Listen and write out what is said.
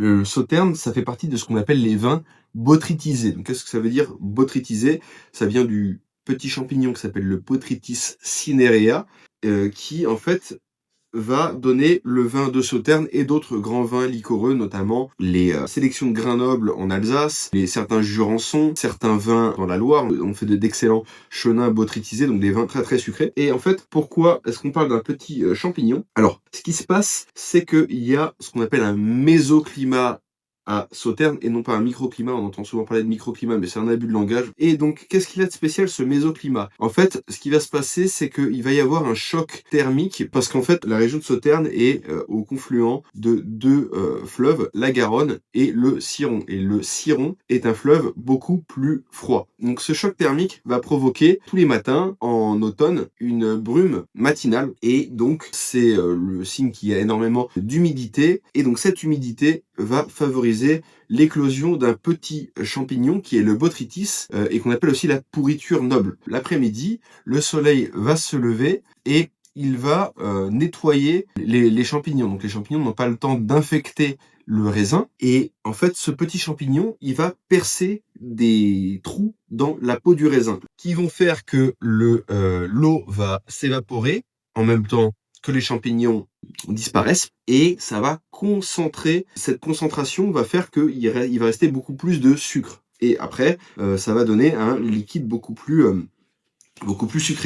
Le sauterne, ça fait partie de ce qu'on appelle les vins botrytisés. Donc qu'est-ce que ça veut dire botrytisé? Ça vient du petit champignon qui s'appelle le Botrytis cinerea, qui en fait va donner le vin de Sauternes et d'autres grands vins liquoreux, notamment les sélections de grains nobles en Alsace, certains Jurançons, certains vins dans la Loire. On fait d'excellents chenins botrytisés, donc des vins très très sucrés. Et en fait, pourquoi est-ce qu'on parle d'un petit champignon? Alors, ce qui se passe, c'est qu'il y a ce qu'on appelle un mésoclimat à Sauternes et non pas un microclimat. On entend souvent parler de microclimat, mais c'est un abus de langage. Et donc, qu'est-ce qu'il a de spécial ce mésoclimat? En fait, ce qui va se passer, c'est qu'il va y avoir un choc thermique parce qu'en fait, la région de Sauternes est au confluent de deux fleuves, la Garonne et le Ciron. Et le Ciron est un fleuve beaucoup plus froid. Donc, ce choc thermique va provoquer tous les matins, en automne, une brume matinale. Et donc, c'est le signe qu'il y a énormément d'humidité. Et donc, cette humidité va favoriser l'éclosion d'un petit champignon qui est le botrytis et qu'on appelle aussi la pourriture noble. L'après-midi, le soleil va se lever et il va nettoyer les champignons. Donc les champignons n'ont pas le temps d'infecter le raisin et en fait ce petit champignon il va percer des trous dans la peau du raisin qui vont faire que l'eau va s'évaporer en même temps que les champignons disparaissent et ça va concentrer, cette concentration va faire qu'il va rester beaucoup plus de sucre. Et après, ça va donner un liquide beaucoup plus sucré.